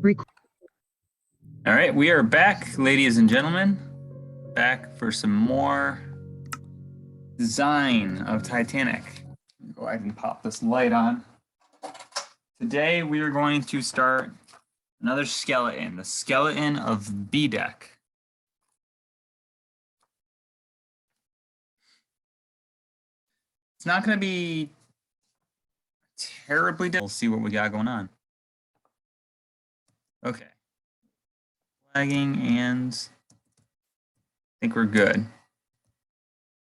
All right, we are back, ladies and gentlemen, back for some more design of Titanic. Go ahead and pop this light on. Today we are going to start another skeleton, the skeleton of B deck. It's not going to be terribly difficult. We'll see what we got going on. Okay. Flagging, and I think we're good.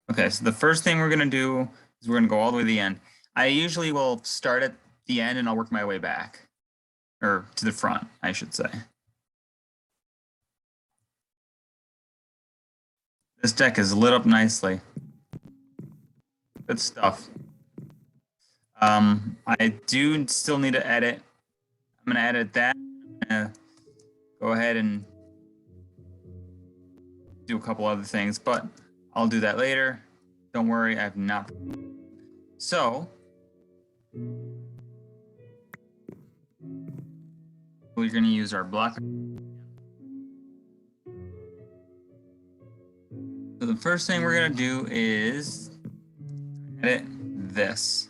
Okay, so the first thing we're going to do is we're going to go all the way to the end. I usually will start at the end and I'll work my way back. Or to the front, I should say. This deck is lit up nicely. Good stuff. I do still need to edit. I'm going to edit that. I'm going to go ahead and do a couple other things, but I'll do that later. Don't worry, I have not. So, we're going to use our blocker. So the first thing we're going to do is edit this.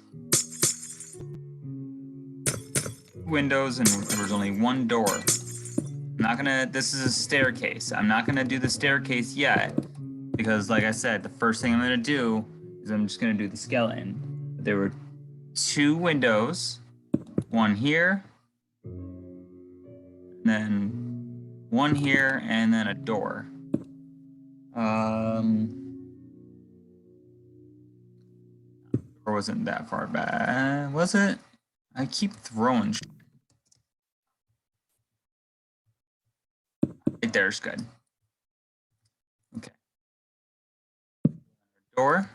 Windows, and there's only one door. I'm not gonna, this is a staircase. I'm not gonna do the staircase yet because, like I said, the first thing I'm gonna do is I'm just gonna do the skeleton. There were two windows, one here, and then one here, and then a door. Or wasn't that far back, was it? I keep throwing. Right there's good. Okay. Door.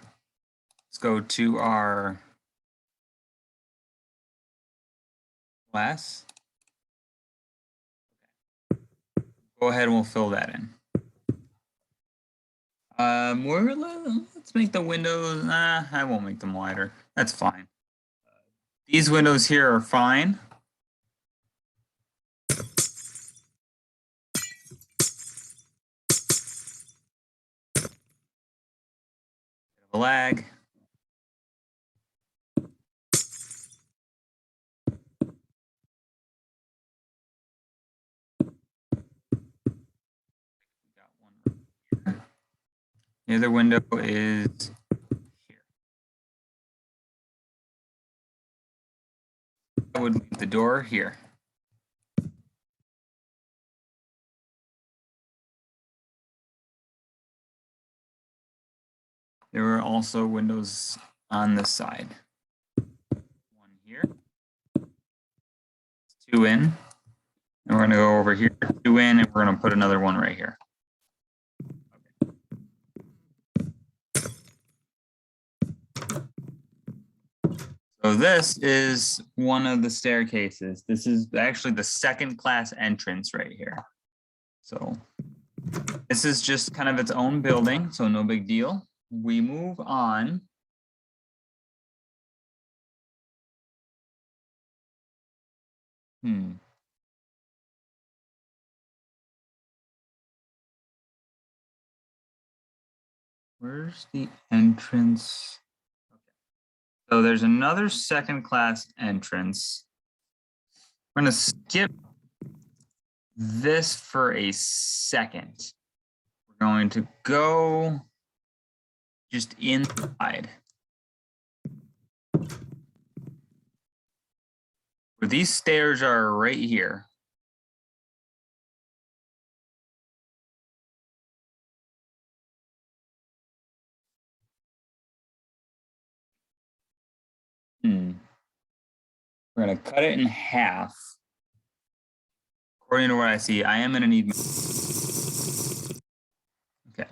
Let's go to our glass. Go ahead and we'll fill that in. Let's make the windows. Nah, I won't make them wider. That's fine. These windows here are fine. Lag. Got one right here. The other window is here. I would leave the door here. There are also windows on this side. One here. Two in. And we're going to go over here, two in, and we're going to put another one right here. So this is one of the staircases. This is actually the second class entrance right here. So this is just kind of its own building, so no big deal. We move on. Where's the entrance? Okay. So there's another second class entrance. We're going to skip this for a second. We're going to go just inside. Where these stairs are right here. We're going to cut it in half. According to what I see, I am going to need. Okay.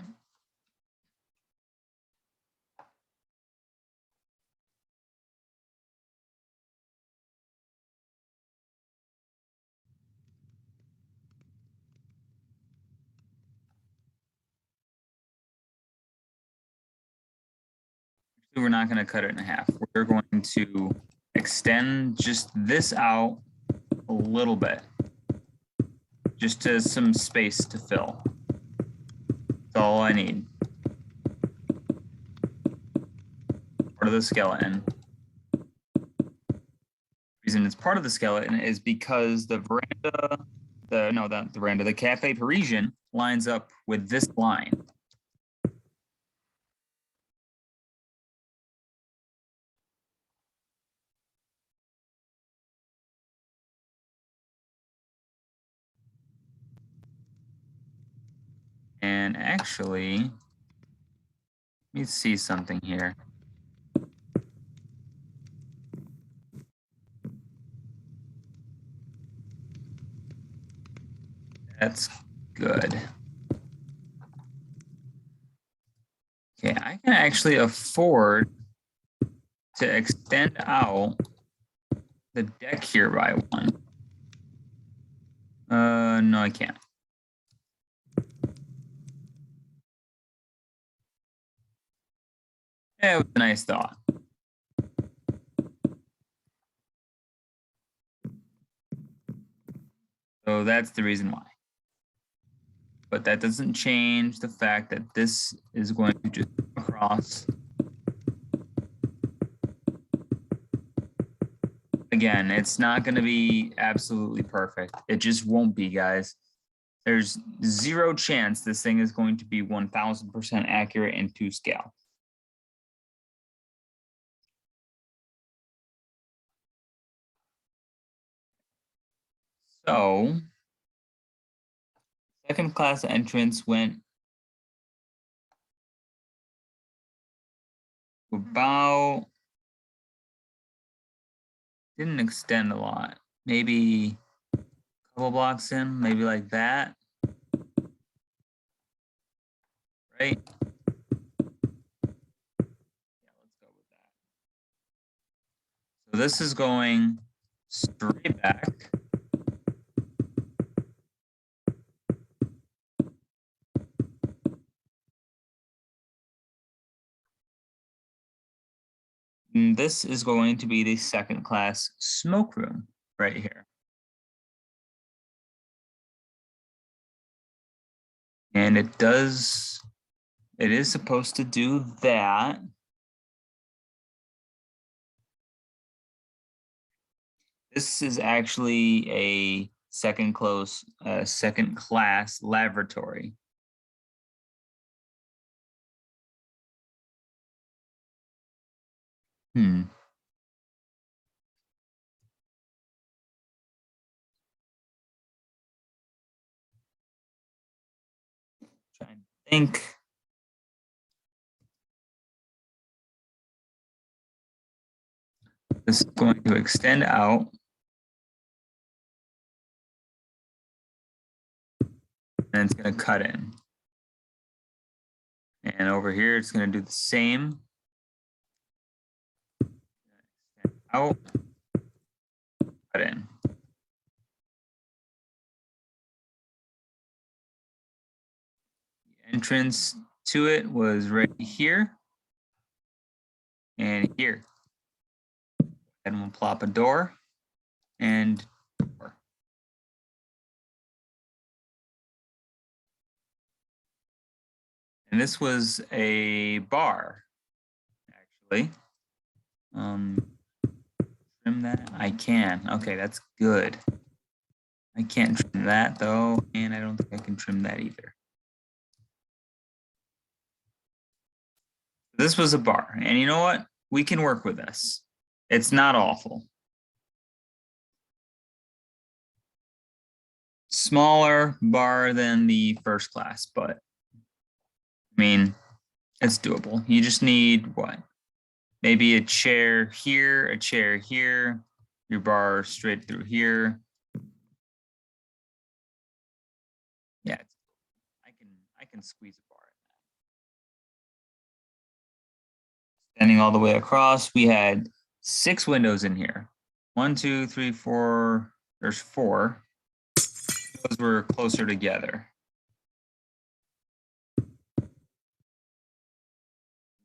We're not going to cut it in half. We're going to extend just this out a little bit. just to some space to fill. That's all I need. Part of the skeleton. The reason it's part of the skeleton is because the veranda, the Cafe Parisian lines up with this line. And actually, let me see something here. That's good. Okay, I can actually afford to extend out the deck here by one. No, I can't. Yeah, it was a nice thought. So that's the reason why. But that doesn't change the fact that this is going to just come across. Again, it's not going to be absolutely perfect. It just won't be, guys. There's zero chance this thing is going to be 1000% accurate and to scale. So, second class entrance went about, didn't extend a lot. Maybe a couple blocks in, maybe like that. Right? Yeah, let's go with that. So this is going straight back. And this is going to be the second class smoke room right here. And it is supposed to do that. This is actually a second class laboratory. Trying to think. This is going to extend out. And it's going to cut in. And over here, it's going to do the same. Extend out, cut in. The entrance to it was right here and here. And we'll plop a door and door. And this was a bar, actually. Trim that? I can. Okay, that's good. I can't trim that though, and I don't think I can trim that either. This was a bar, and you know what? We can work with this. It's not awful. Smaller bar than the first class, but I mean, it's doable. You just need what? Maybe a chair here, your bar straight through here. Yeah, I can squeeze a bar in that. Standing all the way across, we had 6 windows in here. 1, 2, 3, 4. There's 4. Those were closer together.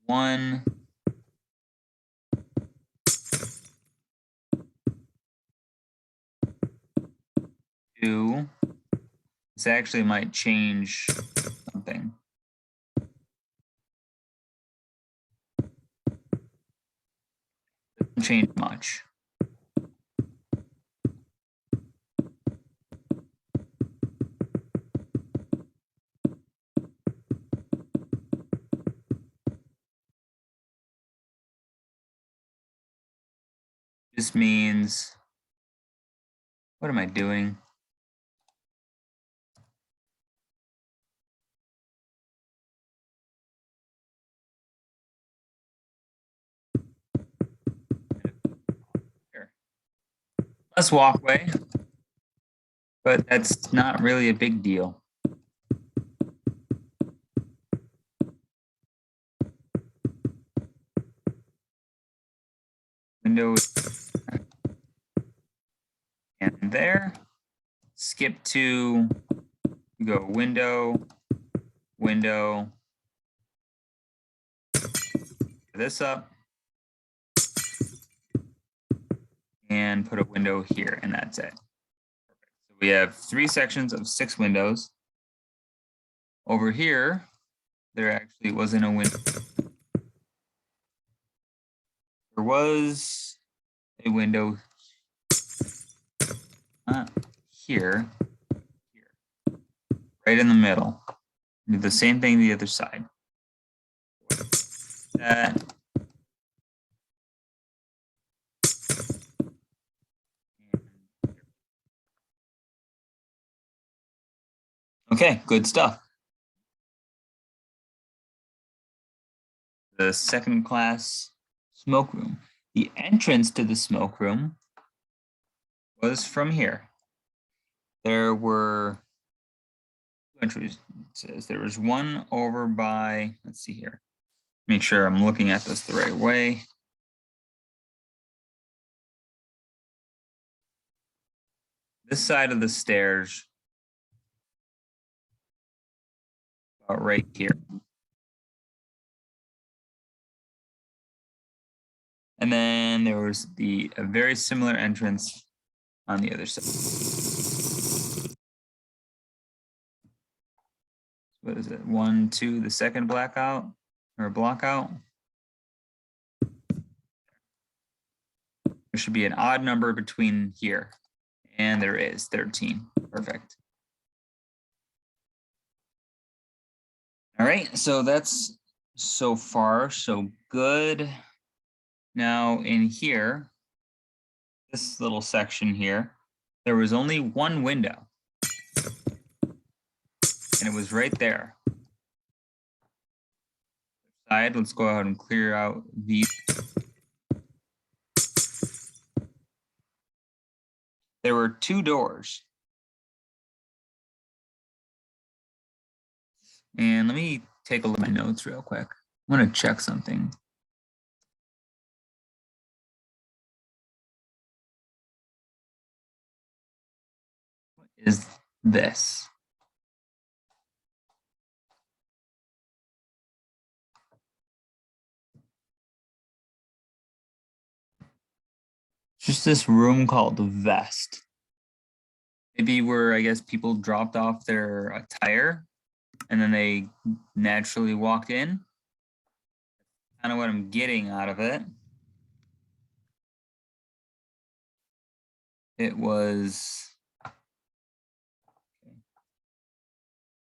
1, 2, This actually might change something. Doesn't change much. This means, what am I doing? Here. Less walkway, but that's not really a big deal. Window and there. Skip to go window, window. This up. And put a window here, and that's it. So we have 3 sections of 6 windows. Over here, there actually wasn't a window. There was a window here, right in the middle. Do the same thing the other side. That. Okay, good stuff. The second class smoke room. The entrance to the smoke room was from here. There were 2 entries. It says there was one over by, let's see here. Make sure I'm looking at this the right way. This side of the stairs, about right here. And then there was a very similar entrance on the other side. What is it? 1, 2, the second blackout or block out. There should be an odd number between here. And there is 13. Perfect. All right, so that's so far so good. Now in here, this little section here, there was only one window. And it was right there. Side, let's go ahead and clear out these. There were 2 doors. And let me take a look at my notes real quick. I want to check something. What is this? Just this room called the vest. Maybe where, I guess, people dropped off their attire and then they naturally walked in. Kind of what I'm getting out of it. It was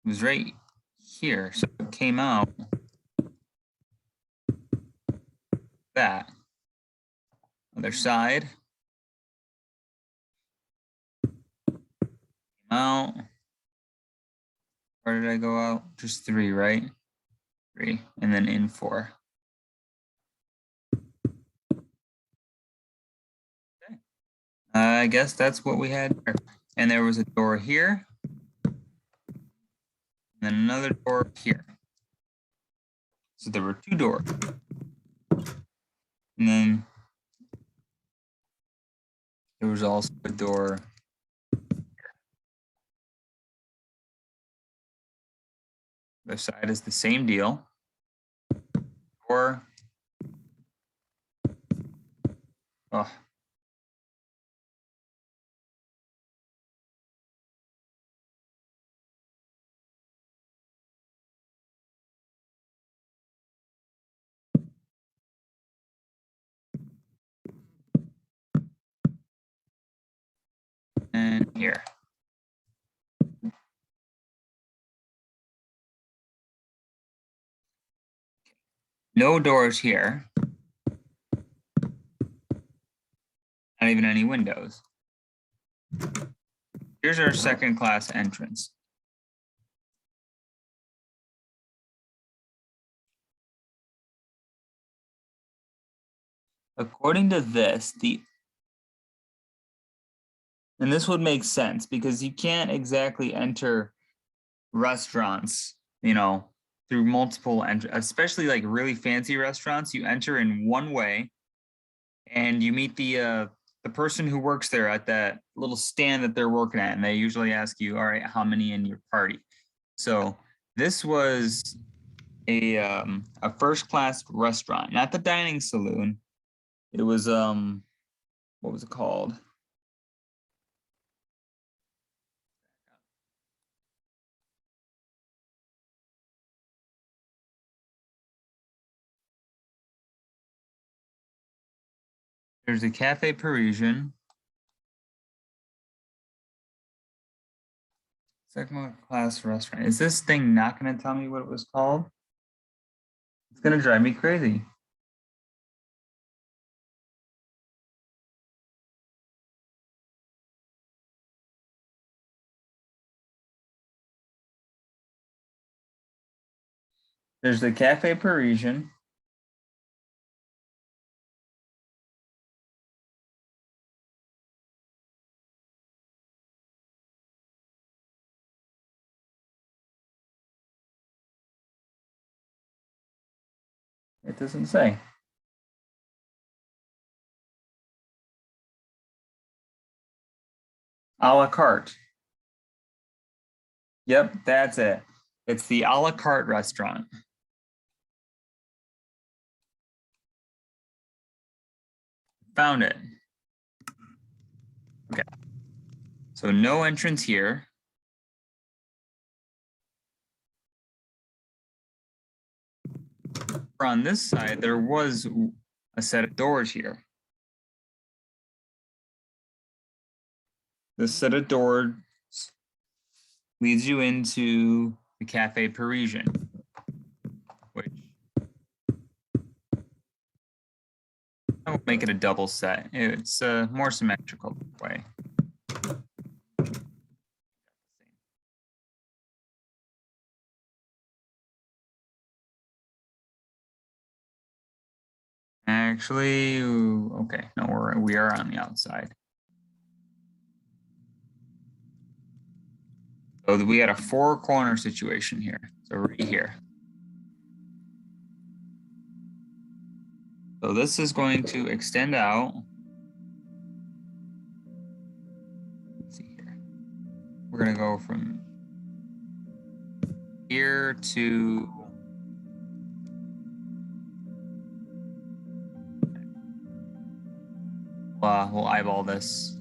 right here. So it came out that other side. Out. Where did I go out? Just 3, right? 3, and then in 4. Okay. I guess that's what we had there. And there was a door here. And then another door here. So there were 2 doors. And then there was also a door here. The side is the same deal. Door. Oh. and here. No doors here. Not even any windows. Here's our second class entrance. According to this, and this would make sense because you can't exactly enter restaurants, through multiple especially like really fancy restaurants. You enter in one way and you meet the person who works there at that little stand that they're working at, and they usually ask you, all right, how many in your party? So this was a first class restaurant, not the dining saloon. It was what was it called? There's a Cafe Parisian. Second class restaurant. Is this thing not going to tell me what it was called? It's going to drive me crazy. There's the Cafe Parisian. It doesn't say. A la carte. Yep, that's it. It's the a la carte restaurant. Found it. Okay. So no entrance here. On this side, there was a set of doors here. This set of doors leads you into the Cafe Parisian, which I will make it a double set. It's a more symmetrical way. Actually, okay, no, we are on the outside. So we had a four corner situation here. So right here. So this is going to extend out. Let's see here. We're going to go from here to we'll eyeball this.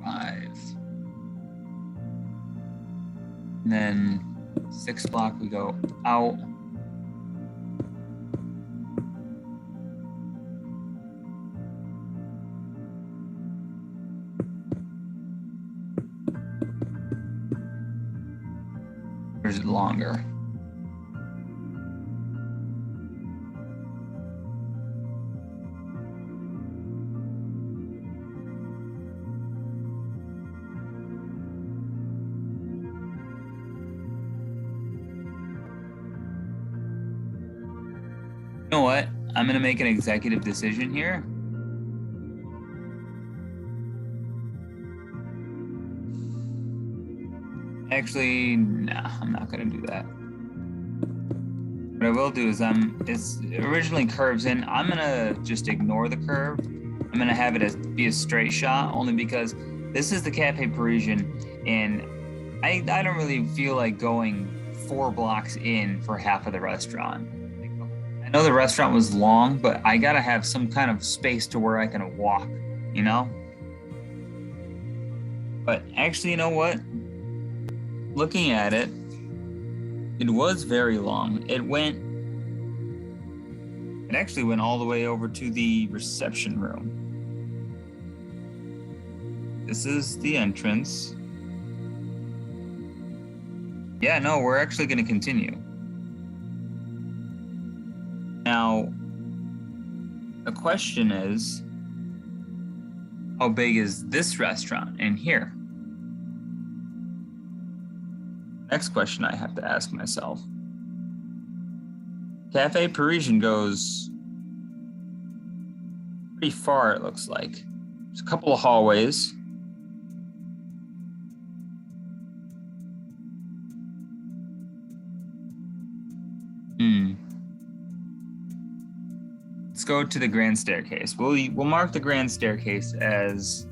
5. And then 6 block we go out. Or is it longer? You know what? I'm going to make an executive decision here. Actually, nah, I'm not going to do that. What I will do is it originally curves in. I'm going to just ignore the curve. I'm going to have it be a straight shot only because this is the Cafe Parisian, and I don't really feel like going 4 blocks in for half of the restaurant. I know the restaurant was long, but I gotta have some kind of space to where I can walk, But actually, you know what? Looking at it, it was very long. It went It actually went all the way over to the reception room. This is the entrance. Yeah, no, we're actually going to continue. Now, the question is, how big is this restaurant in here? Next question I have to ask myself. Cafe Parisian goes pretty far, it looks like. There's a couple of hallways. Let's go to the grand staircase. We'll mark the grand staircase as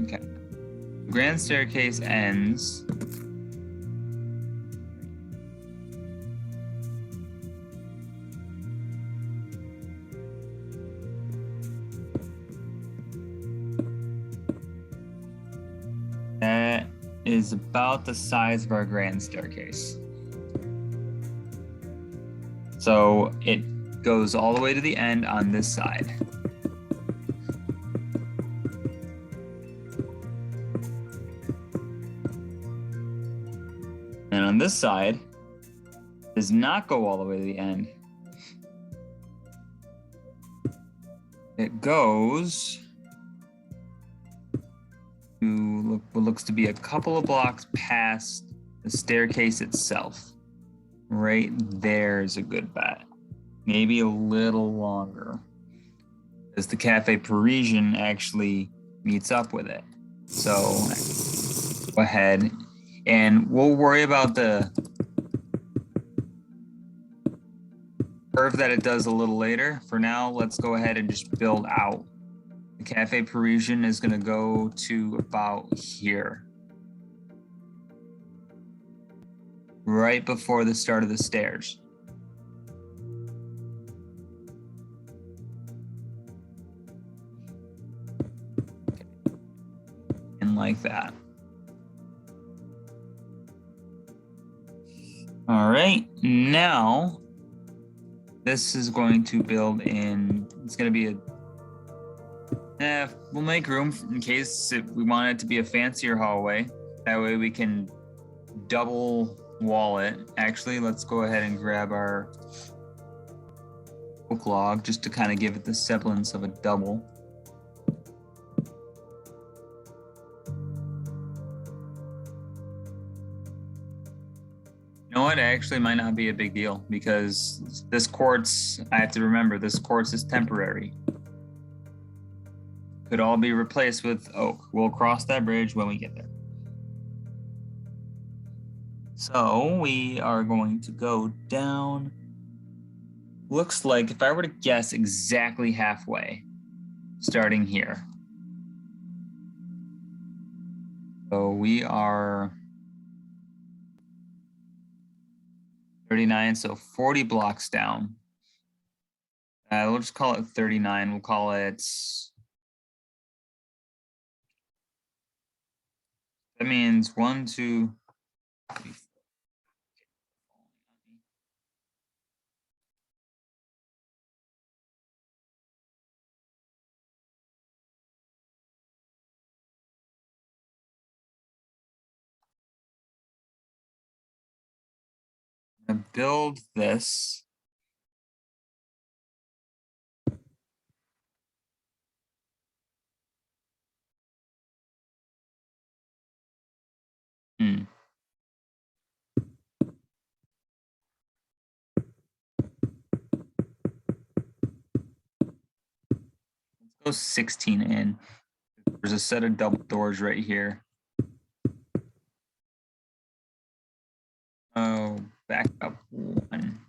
okay. The grand staircase ends that is about the size of our grand staircase. So it goes all the way to the end on this side. And on this side, does not go all the way to the end. It goes to what looks to be a couple of blocks past the staircase itself. Right there is a good bet. Maybe a little longer, as the Cafe Parisian actually meets up with it. So go ahead, and we'll worry about the curve that it does a little later. For now, let's go ahead and just build out. The Cafe Parisian is going to go to about here, right before the start of the stairs. Like that. All right, now this is going to build in, it's going to be we'll make room in case we want it to be a fancier hallway. That way we can double wall it. Actually, let's go ahead and grab our oak log just to kind of give it the semblance of a double. You know what? It actually might not be a big deal because this quartz, I have to remember, this quartz is temporary. Could all be replaced with oak. We'll cross that bridge when we get there. So we are going to go down. Looks like, if I were to guess, exactly halfway, starting here. So we are 39, so 40 blocks down. We'll just call it 39. We'll call it, that means 1, 2, 3, 4. I'm gonna build this. Let's go 16 in. There's a set of double doors right here. Oh, back up 1.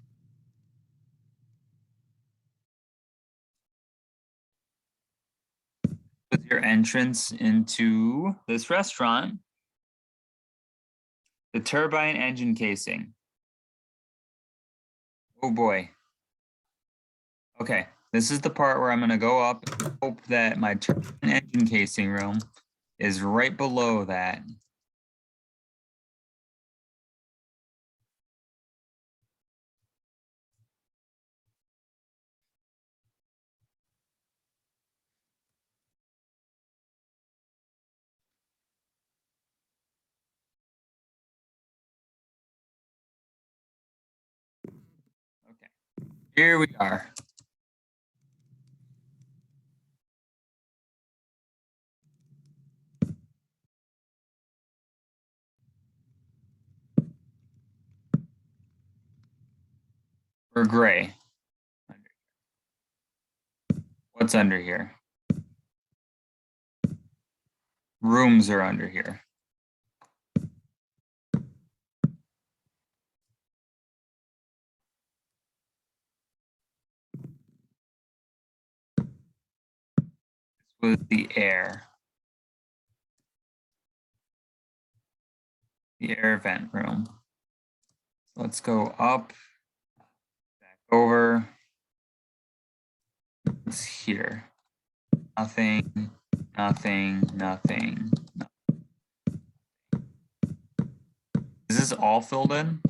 With your entrance into this restaurant, the turbine engine casing. Oh boy. Okay, this is the part where I'm going to go up and hope that my turbine engine casing room is right below that. Here we are. We're gray. What's under here? Rooms are under here. This was the air. The air vent room. Let's go up, back over. It's here. Nothing, nothing, nothing. Is this all filled in?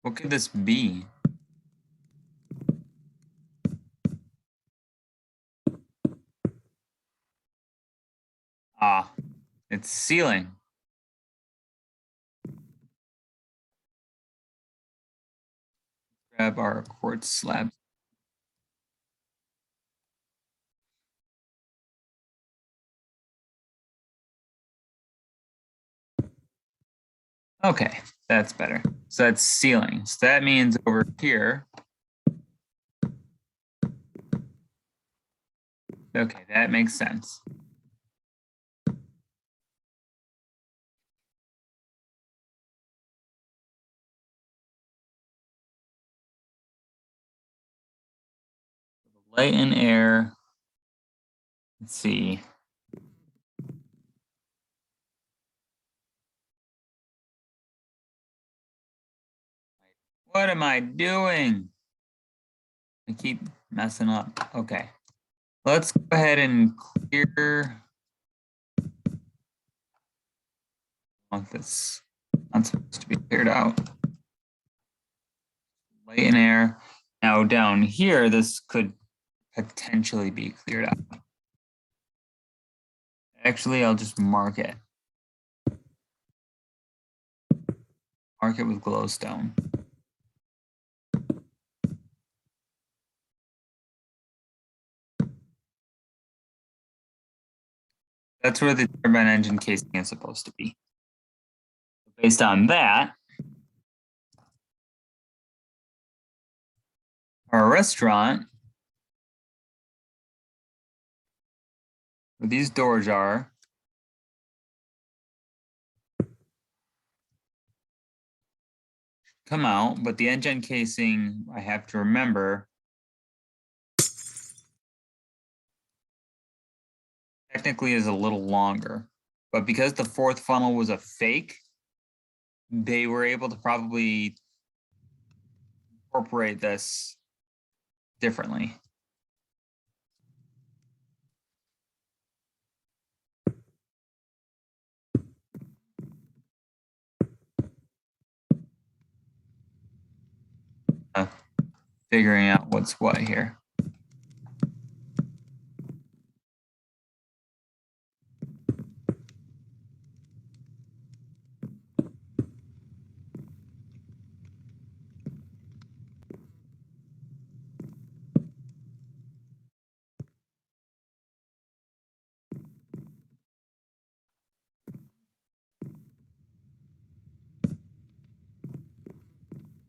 What could this be? Ah, it's ceiling. Grab our quartz slab. Okay, that's better. So that's ceiling. So that means over here. Okay, that makes sense. Light and air. Let's see. What am I doing? I keep messing up. Okay. Let's go ahead and clear. I want this not supposed to be cleared out. Light and air. Now down here, this could potentially be cleared out. Actually, I'll just mark it. Mark it with glowstone. That's where the turbine engine casing is supposed to be. Based on that, our restaurant, where these doors are, come out, but the engine casing, I have to remember, technically is a little longer. But because the fourth funnel was a fake, they were able to probably incorporate this differently. Figuring out what's what here.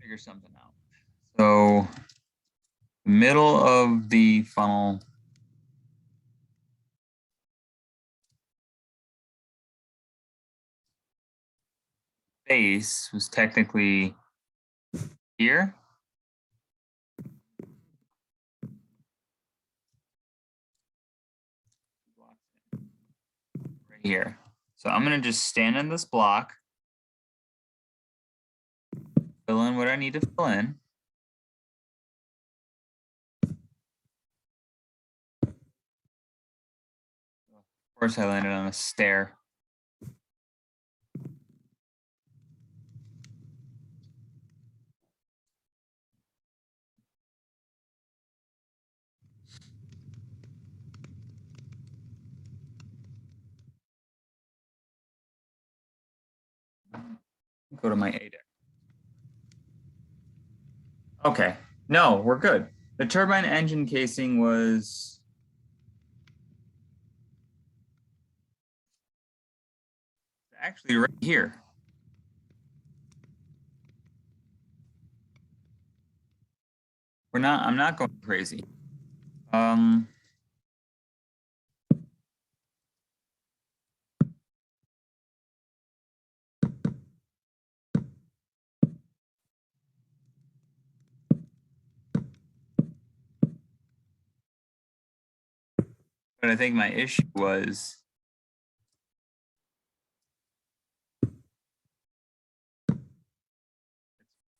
Figure something out. So the middle of the funnel base was technically here. Right here. So I'm going to just stand in this block, fill in what I need to fill in. Of course, I landed on a stair. Go to my A deck. Okay, No, we're good. The turbine engine casing was actually right here. I'm not going crazy. But I think my issue was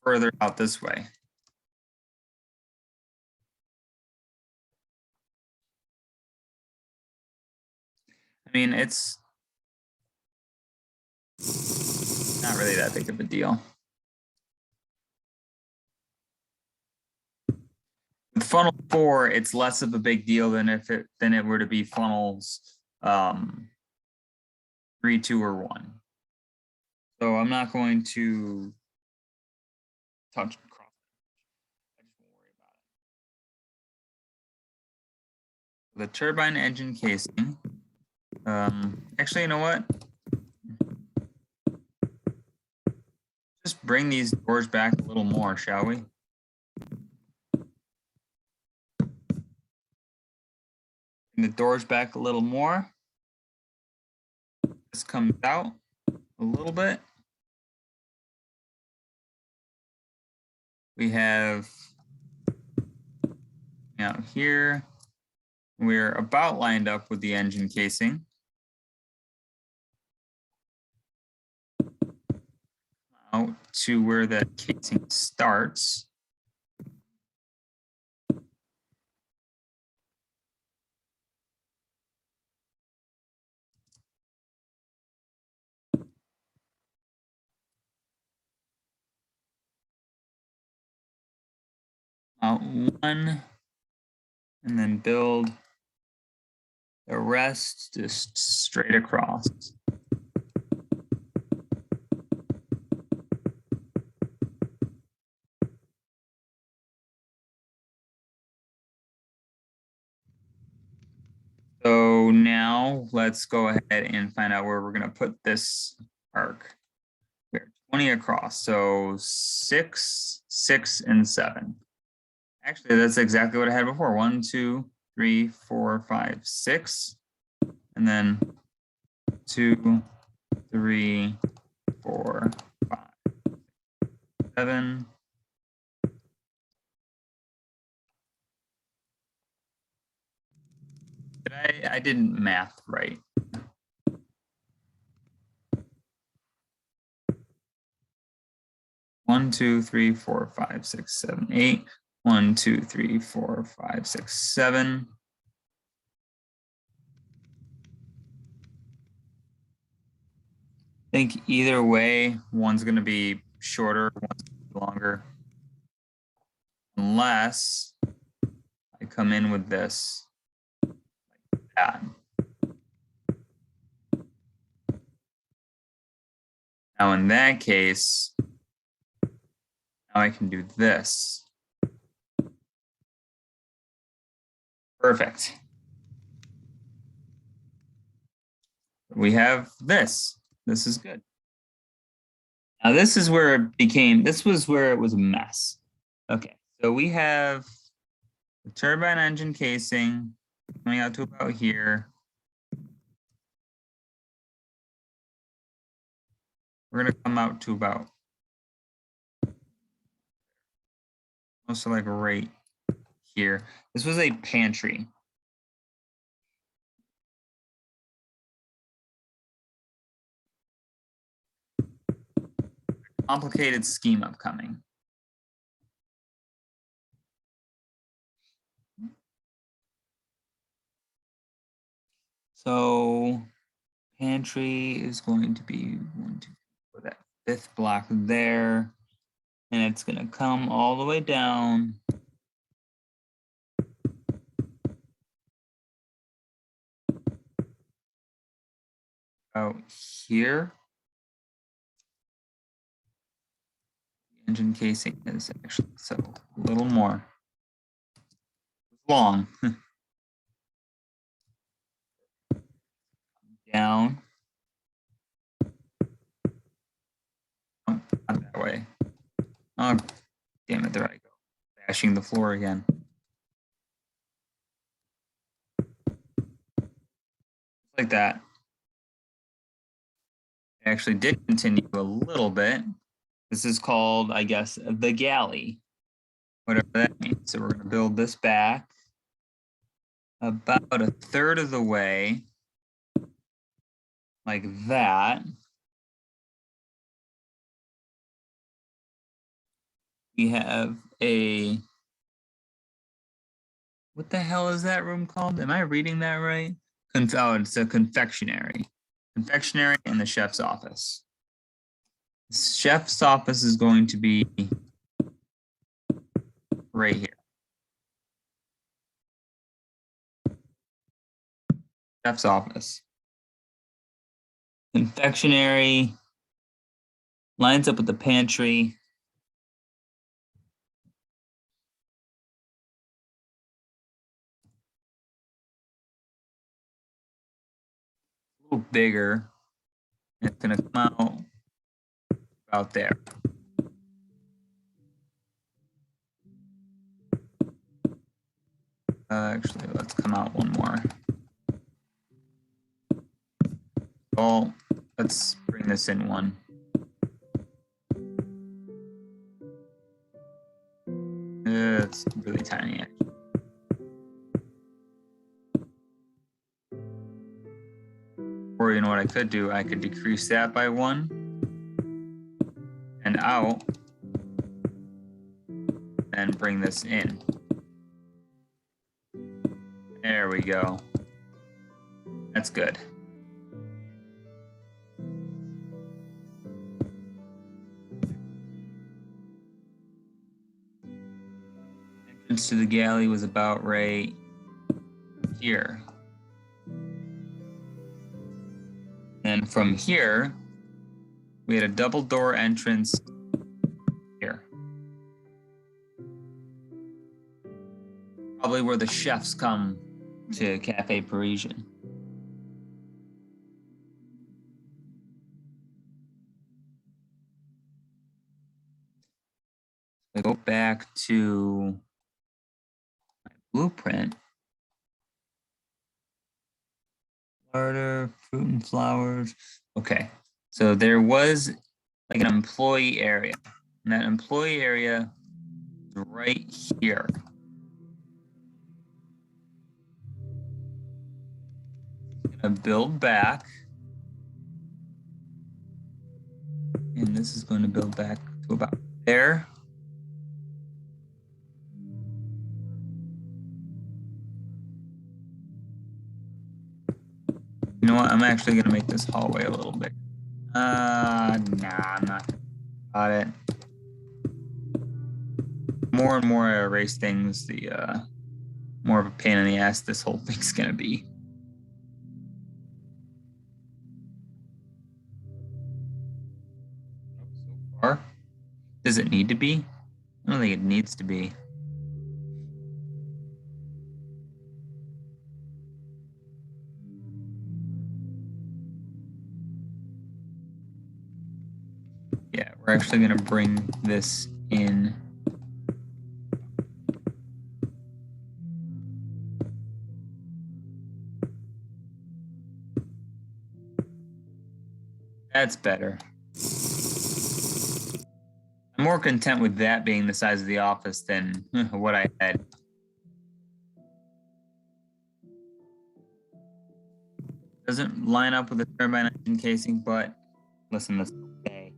further out this way. I mean, it's not really that big of a deal. With funnel 4, it's less of a big deal than it were to be funnels 3, 2, or 1. So I'm not going to touch cross. I just won't worry about it. The turbine engine casing. Actually, you know what? Just bring these doors back a little more, shall we? Bring the doors back a little more. This comes out a little bit. We have out here. We're about lined up with the engine casing. Out to where the casing starts. Out one, and then build the rest just straight across. So now let's go ahead and find out where we're going to put this arc. We're 20 across, so 6, 6, and 7. Actually, that's exactly what I had before. 1, 2, 3, 4, 5, 6, and then 2, 3, 4, 5, 7. I didn't math right. One, 2, 3, 4, 5, 6, 7, 8. 1, 2, 3, 4, 5, 6, 7. I think either way, one's going to be shorter, one's going to be longer. Unless I come in with this like that. Now in that case, now I can do this. Perfect. We have this. This is good. Now this is where it became, this was where it was a mess. Okay, so we have the turbine engine casing coming out to about here. We're gonna come out to about also like right here. This was a pantry. Complicated scheme upcoming. So pantry is going to be 1, 2, for that 5th block there. And it's going to come all the way down. Out here. engine casing is actually, so a little more long. Down. Oh, not that way. Oh, damn it, there I go. Bashing the floor again. Like that. I actually did continue a little bit. This is called, I guess, the galley, whatever that means. So we're going to build this back about a third of the way, like that. We have a, what the hell is that room called? Am I reading that right? Oh, it's a confectionery. Confectionery and the chef's office. The chef's office is going to be right here. Chef's office. Confectionery lines up with the pantry. A little bigger. It's going to come out about there. Actually, let's come out one more. So let's bring this in one. It's really tiny, actually. Or you know what I could do? I could decrease that by 1 and out, and bring this in. There we go. That's good. Entrance to the galley was about right here. And from here, we had a double door entrance here. Probably where the chefs come to Cafe Parisian. I go back to my blueprint. Larder, fruit and flowers. Okay, so there was like an employee area, and that employee area is right here. I'm gonna build back, and this is going to build back to about there. You know what? I'm actually gonna make this hallway a little bit. Nah, I'm not about it. More and more I erase things, the more of a pain in the ass this whole thing's gonna be. So far, does it need to be? I don't think it needs to be. Yeah, we're actually going to bring this in. That's better. I'm more content with that being the size of the office than what I had. Doesn't line up with the turbine engine casing, but listen, that's okay.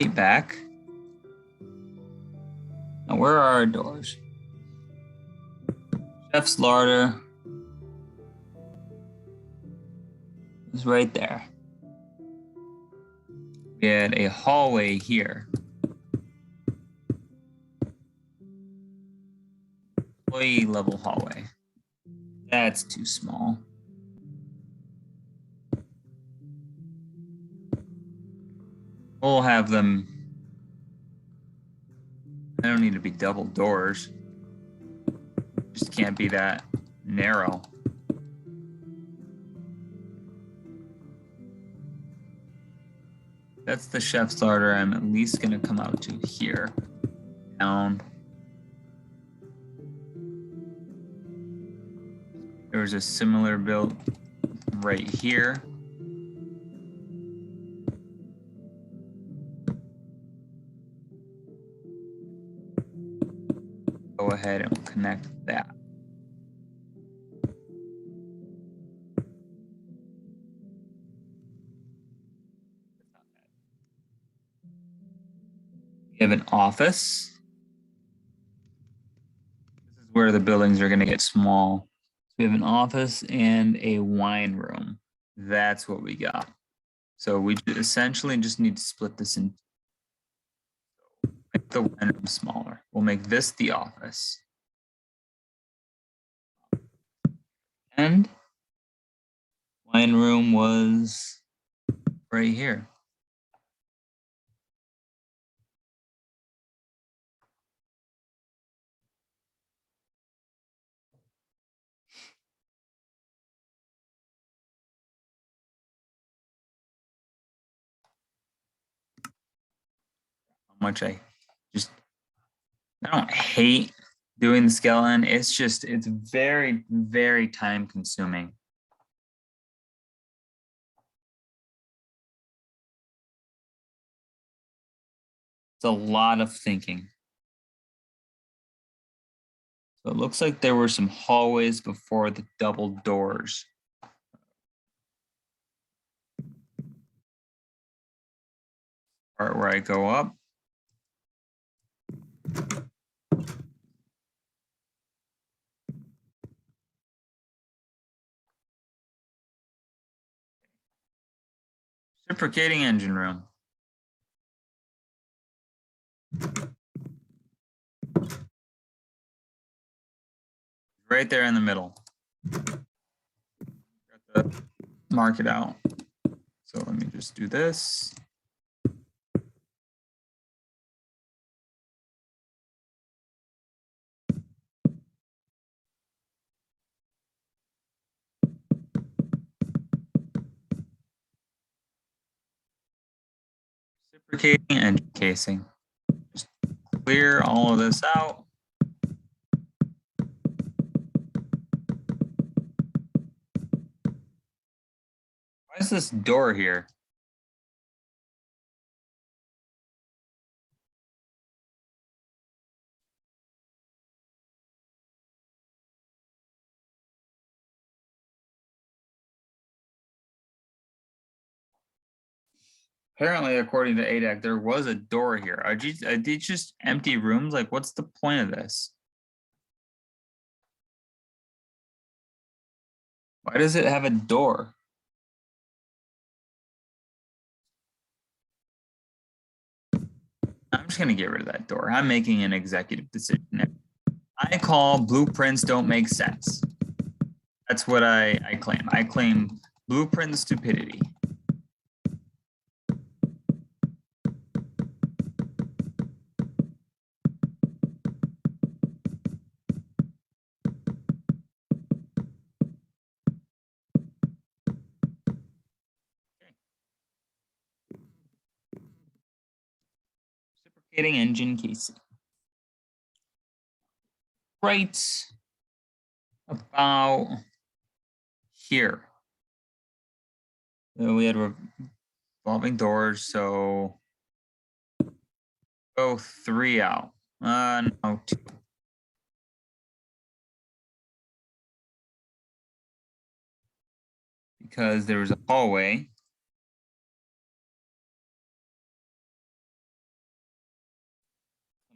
Right back. Now, where are our doors? Chef's larder is right there. We had a hallway here. Employee level hallway. That's too small. We'll have them. They don't need to be double doors. Just can't be that narrow. That's the chef's order. I'm at least going to come out to here. Down. There was a similar build right here. Go ahead and we'll connect that. We have an office. This is where the buildings are going to get small. So we have an office and a wine room. That's what we got. So we essentially just need to split this in. Make the wine room smaller. We'll make this the office. And wine room was right here. How much I don't hate doing the skeleton. It's just, it's very, very time consuming. It's a lot of thinking. So it looks like there were some hallways before the double doors. Part where I go up. Reciprocating engine room. Right there in the middle. Got to mark it out. So let me just do this. Reciprocating engine casing. Just clear all of this out. Why is this door here? Apparently, according to ADAC, there was a door here. Are these just empty rooms? Like, what's the point of this? Why does it have a door? I'm just going to get rid of that door. I'm making an executive decision. I call blueprints don't make sense. That's what I claim. I claim blueprint stupidity. Reciprocating engine casing. Right about here. So we had revolving doors, so go 3 out. No, 2. Because there was a hallway.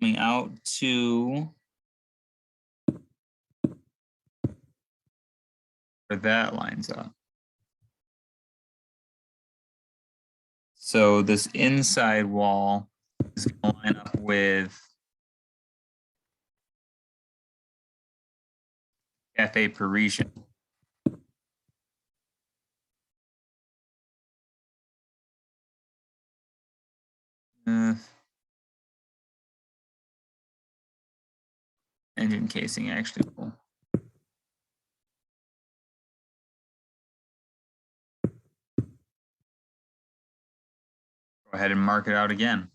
Coming out to where that lines up. So this inside wall is going to line up with Cafe Parisian. Engine casing actually will go ahead and mark it out again.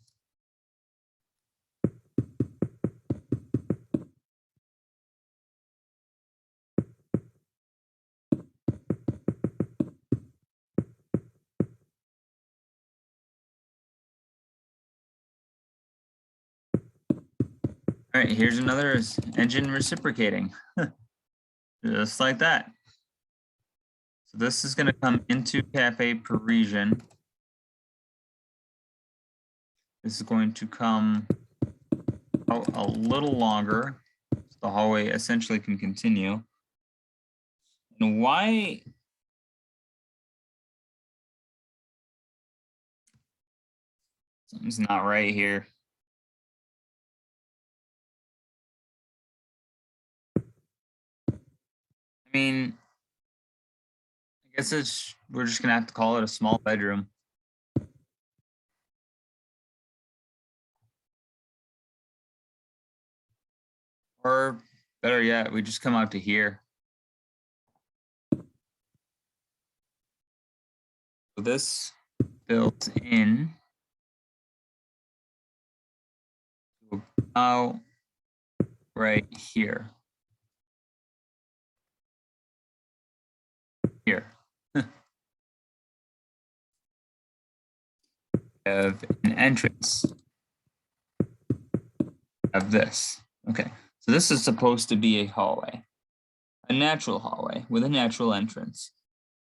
All right, here's another engine reciprocating, just like that. So this is going to come into Cafe Parisian. This is going to come out a little longer, so the hallway essentially can continue. And why? Something's not right here. I mean, I guess we're just gonna have to call it a small bedroom. Or better yet, we just come out to here. So this built in about right here. Here. Have an entrance of this. Okay, so this is supposed to be a hallway, a natural hallway with a natural entrance,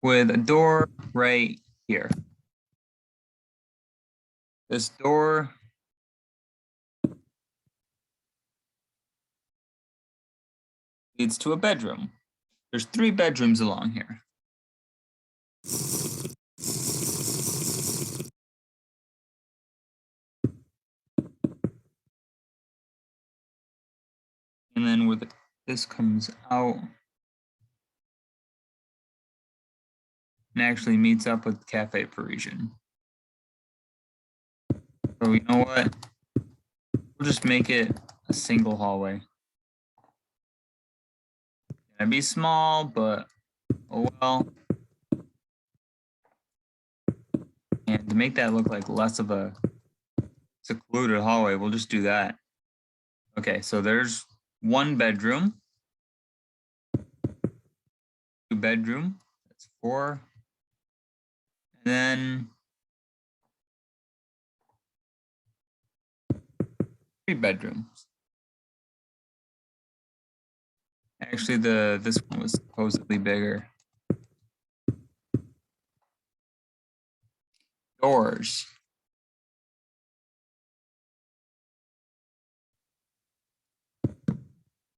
with a door right here. This door leads to a bedroom. There's 3 bedrooms along here. And then where this comes out and actually meets up with Cafe Parisian. So you know what? We'll just make it a single hallway. It'd be small, but oh well. And to make that look like less of a secluded hallway, we'll just do that. Okay, so there's 1 bedroom, 2 bedroom, that's 4, and then 3 bedrooms. Actually, this one was supposedly bigger. Doors.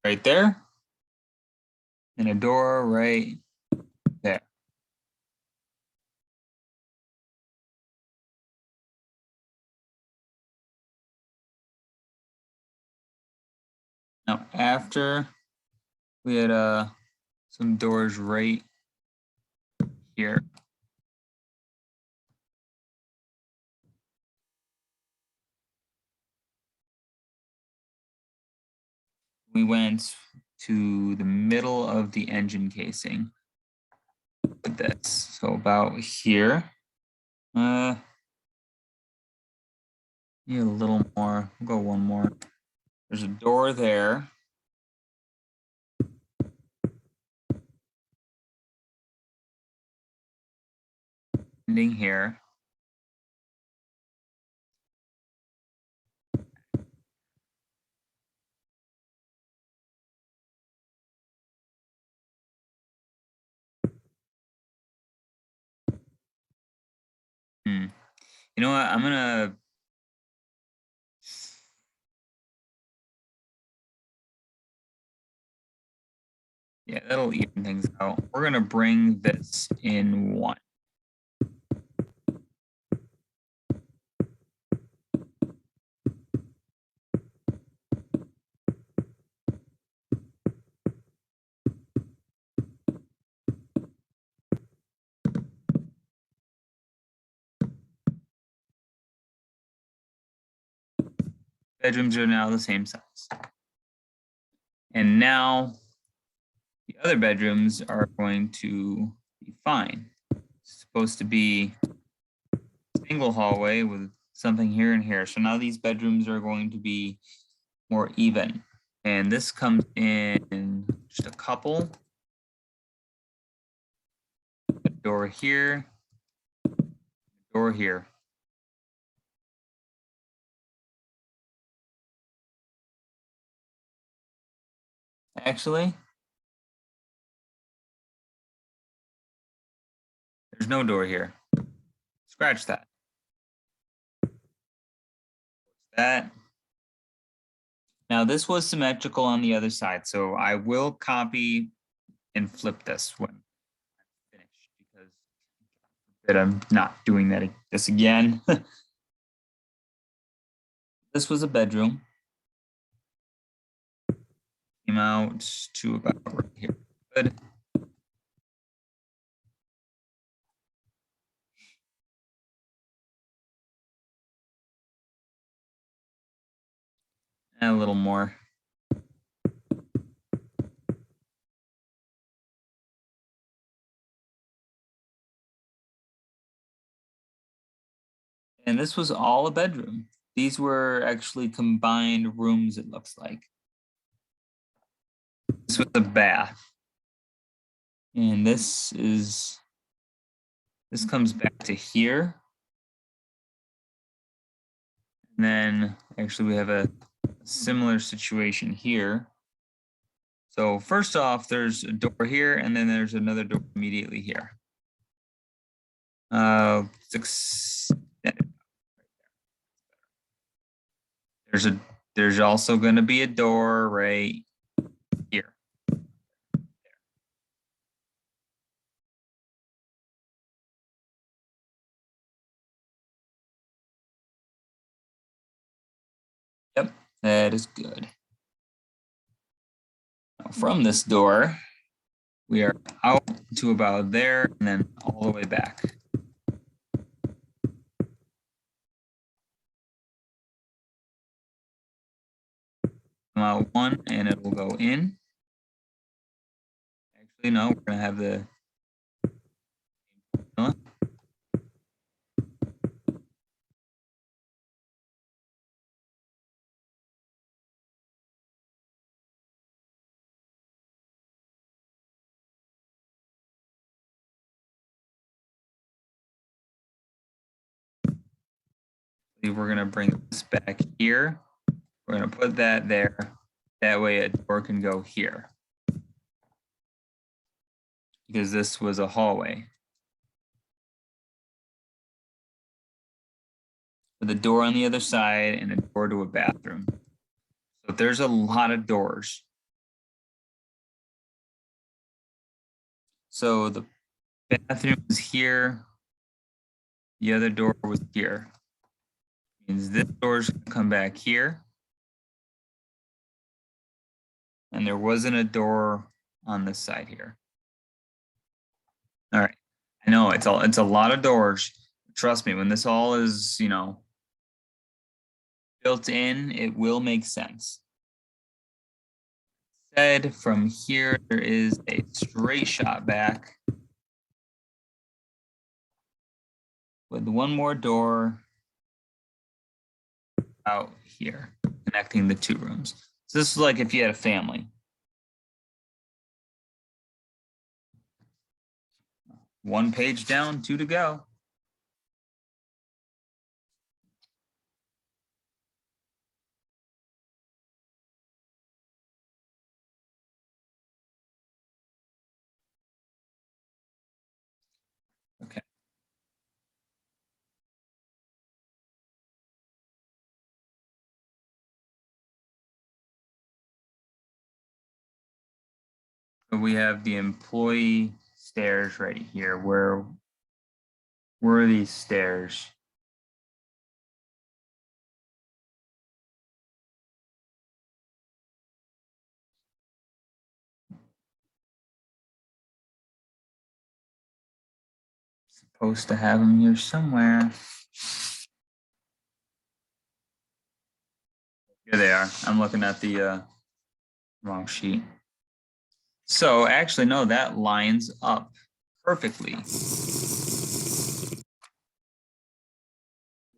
Right there. And a door right there. Now, after we had some doors right here. We went to the middle of the engine casing with this. So about here. Yeah, a little more. We'll go 1 more. There's a door there. Ending here. You know what? I'm gonna yeah, that'll even things out. We're gonna bring this in 1. Bedrooms are now the same size. And now the other bedrooms are going to be fine. It's supposed to be a single hallway with something here and here. So now these bedrooms are going to be more even. And this comes in just a couple. A door here, door here. Actually, there's no door here. Scratch that. That. Now this was symmetrical on the other side, so I will copy and flip this when I'm finished because I'm not doing this again. This was a bedroom. Came out to about right here. Good. And a little more. And this was all a bedroom. These were actually combined rooms, it looks like. This was a bath. And this comes back to here. And then actually we have a similar situation here. So first off, there's a door here, and then there's another door immediately here. There's also going to be a door right here. Yep, that is good. Now from this door, we are out to about there and then all the way back. Come out one and it will go in. Actually, no, we're going to have the we're going to bring this back here. We're going to put that there. That way a door can go here. Because this was a hallway. With a door on the other side and a door to a bathroom. So there's a lot of doors. So the bathroom is here. The other door was here. Means this door's gonna come back here. And there wasn't a door on this side here. All right. I know it's a lot of doors. Trust me, when this all is, built in, it will make sense. Said from here, there is a straight shot back with one more door out here, connecting the two rooms. So this is like if you had a family. One page down, two to go. Okay. So we have the employee stairs right here. Where are these stairs? Supposed to have them here somewhere. Here they are. I'm looking at the wrong sheet. So actually, no, that lines up perfectly.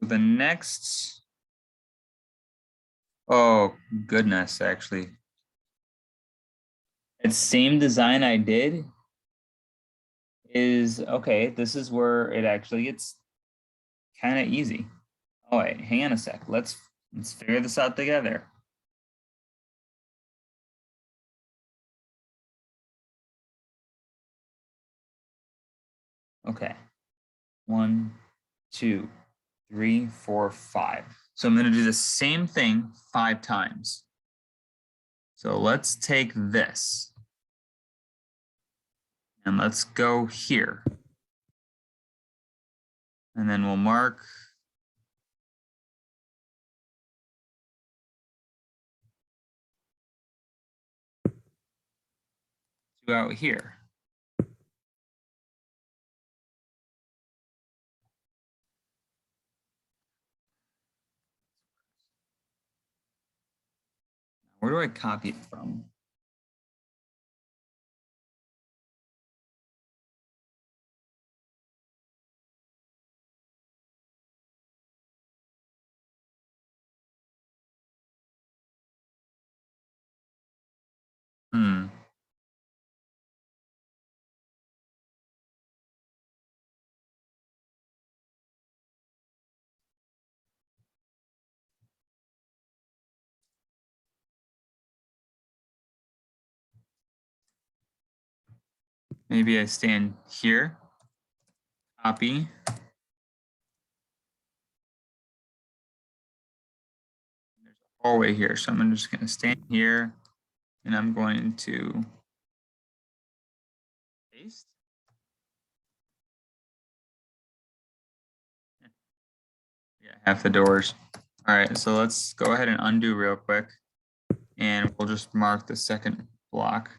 The next, oh goodness, actually. It's same design I did is, okay, this is where it actually gets kind of easy. Oh wait, hang on a sec. Let's figure this out together. Okay. 1, 2, 3, 4, 5. So I'm going to do the same thing 5 times. So let's take this and let's go here. And then we'll mark two out here. Where do I copy it from? Maybe I stand here, copy. There's a hallway here, so I'm just going to stand here and I'm going to paste. Yeah, half the doors. All right, so let's go ahead and undo real quick and we'll just mark the second block.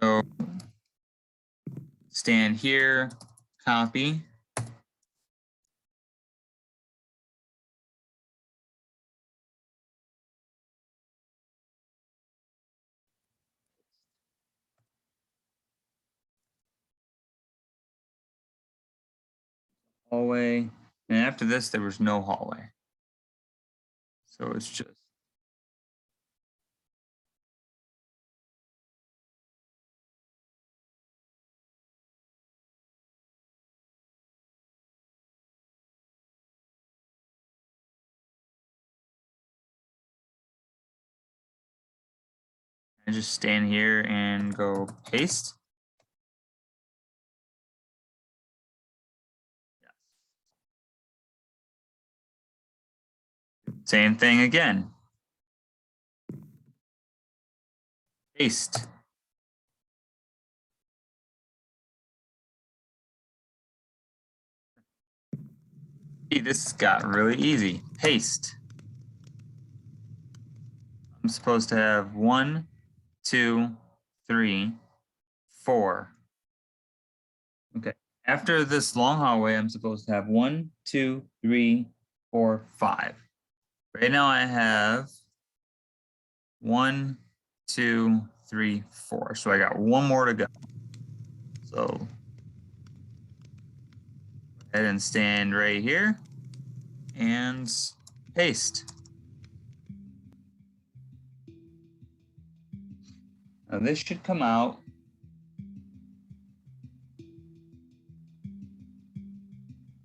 So stand here, copy. Hallway. And after this, there was no hallway. So it's just. I just stand here and go paste. Same thing again. Paste. See, this got really easy. Paste. I'm supposed to have 1, 2, 3, 4. Okay. After this long hallway, I'm supposed to have 1, 2, 3, 4, 5. Right now I have 1, 2, 3, 4. So I got one more to go. So go ahead and stand right here and paste. Now this should come out.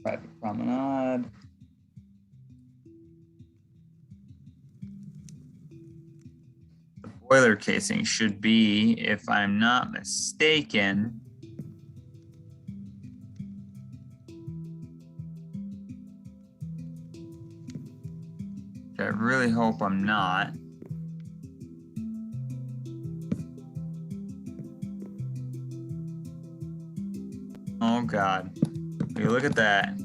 Private promenade. The boiler casing should be, if I'm not mistaken, I really hope I'm not. Oh God, look at that.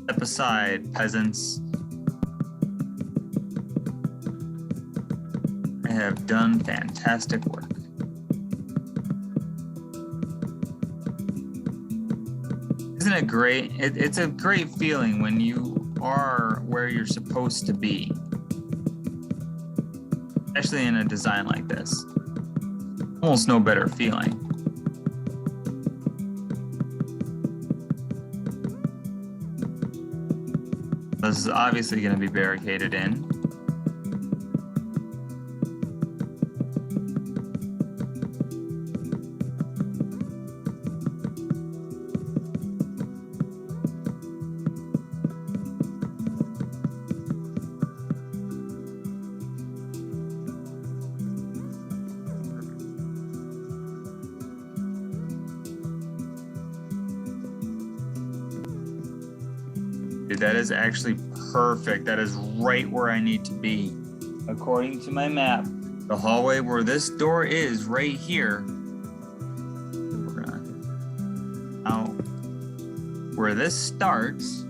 Step aside, peasants. I have done fantastic work. Isn't it great? It's a great feeling when you are where you're supposed to be, especially in a design like this. Almost no better feeling. This is obviously going to be barricaded in. Dude, that is actually perfect. That is right where I need to be. According to my map, the hallway where this door is right here. We're gonna now where this starts.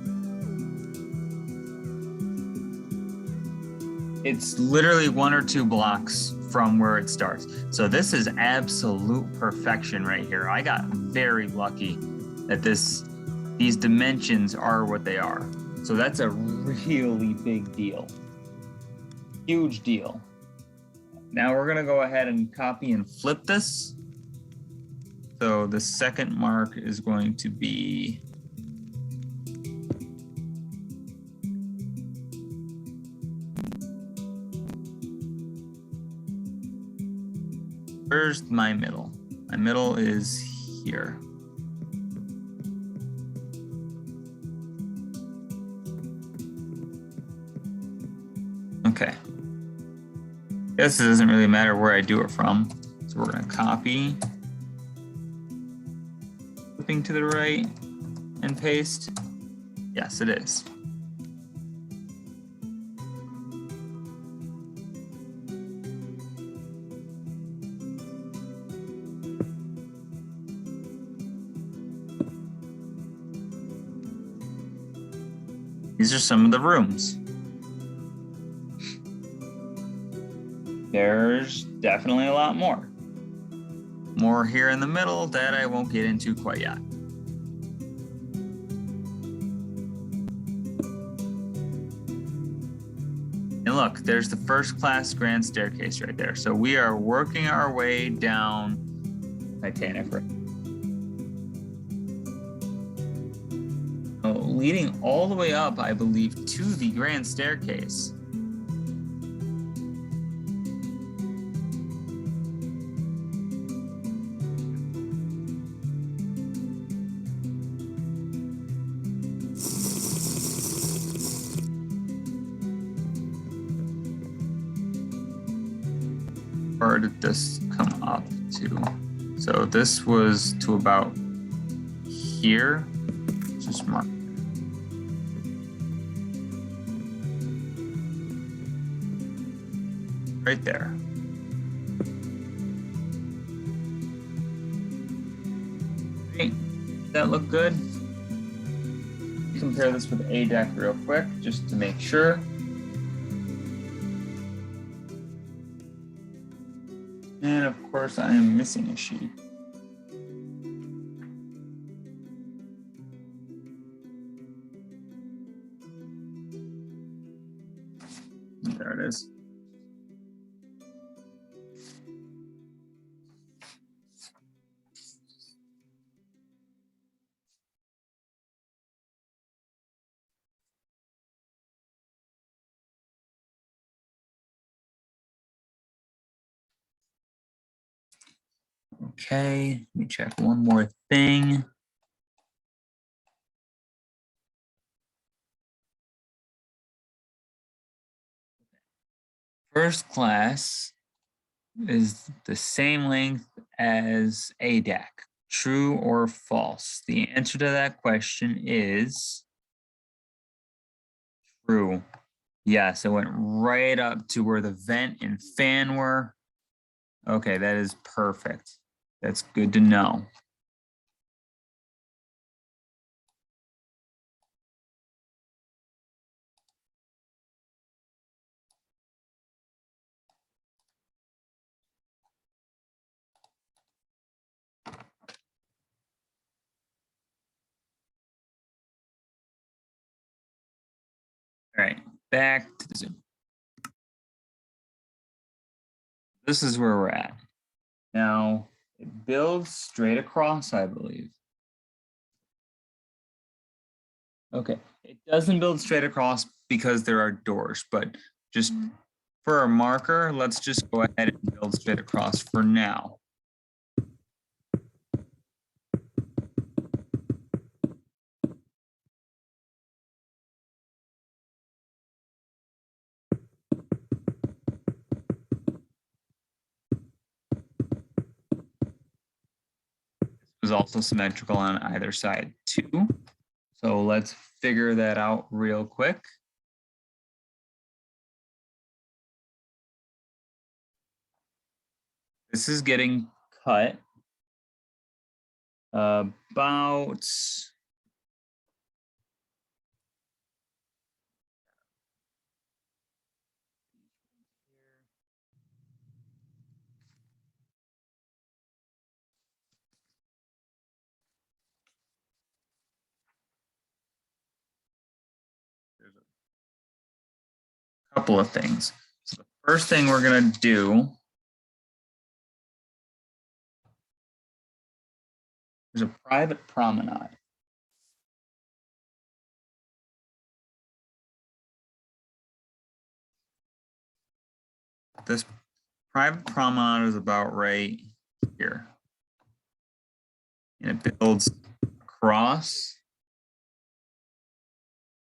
It's literally 1 or 2 blocks from where it starts. So this is absolute perfection right here. I got very lucky that these dimensions are what they are. So that's a really big deal. Huge deal. Now we're gonna go ahead and copy and flip this. So the second mark is going to be where's my middle? My middle is here. Okay. Guess it doesn't really matter where I do it from. So we're gonna copy, flipping to the right, and paste. Yes, it is. These are some of the rooms. There's definitely a lot more. More here in the middle that I won't get into quite yet. And look, there's the first class grand staircase right there. So we are working our way down Titanic. Leading all the way up, I believe, to the grand staircase. Where did this come up to? So this was to about here. Just mark. Right there. Great. Does that look good? Compare this with A deck real quick, just to make sure. And of course, I am missing a sheet. There it is. Okay, let me check one more thing. First class is the same length as A deck. True or false? The answer to that question is true. Yes, it went right up to where the vent and fan were. Okay, that is perfect. That's good to know. back to the Zoom. This is where we're at. Now, it builds straight across, I believe. Okay, it doesn't build straight across because there are doors, but just for a marker, let's just go ahead and build straight across for now. Is also symmetrical on either side too. So let's figure that out real quick. This is getting cut about a couple of things. So the first thing we're going to do, there's a private promenade. This private promenade is about right here. And it builds across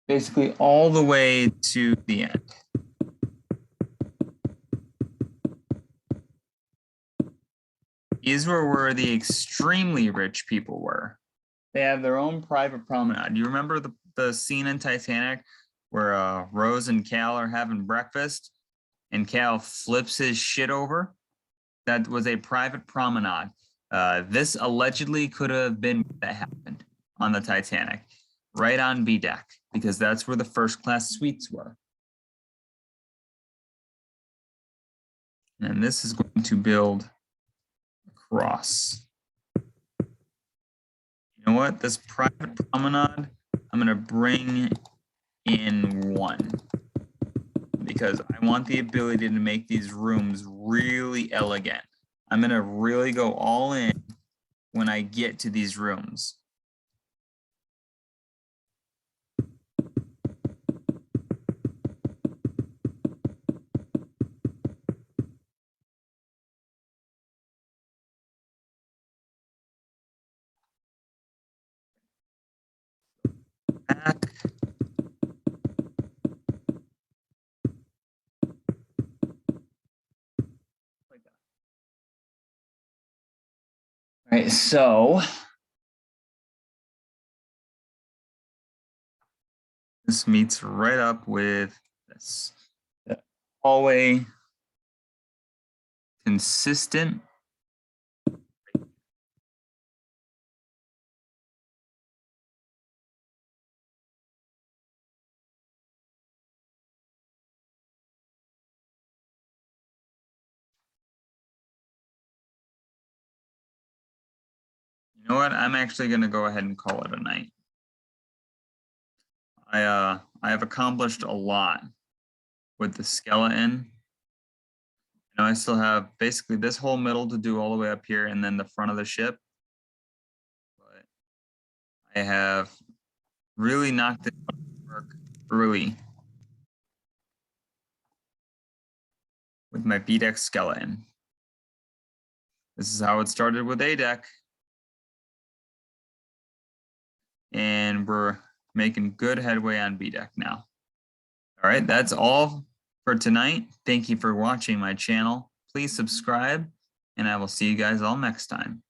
basically all the way to the end. These were where the extremely rich people were. They have their own private promenade. Do you remember the scene in Titanic where Rose and Cal are having breakfast and Cal flips his shit over? That was a private promenade. This allegedly could have been that happened on the Titanic, right on B deck, because that's where the first class suites were. And this is going to build across. You know what? This private promenade, I'm going to bring in 1 because I want the ability to make these rooms really elegant. I'm going to really go all in when I get to these rooms. Back. All right, so this meets right up with this. The hallway, consistent. You know what? I'm actually going to go ahead and call it a night. I have accomplished a lot with the skeleton. You know, I still have basically this whole middle to do all the way up here and then the front of the ship. But I have really knocked it out of work early with my B deck skeleton. This is how it started with A deck. And we're making good headway on B deck now. All right, that's all for tonight. Thank you for watching my channel. Please subscribe, and I will see you guys all next time.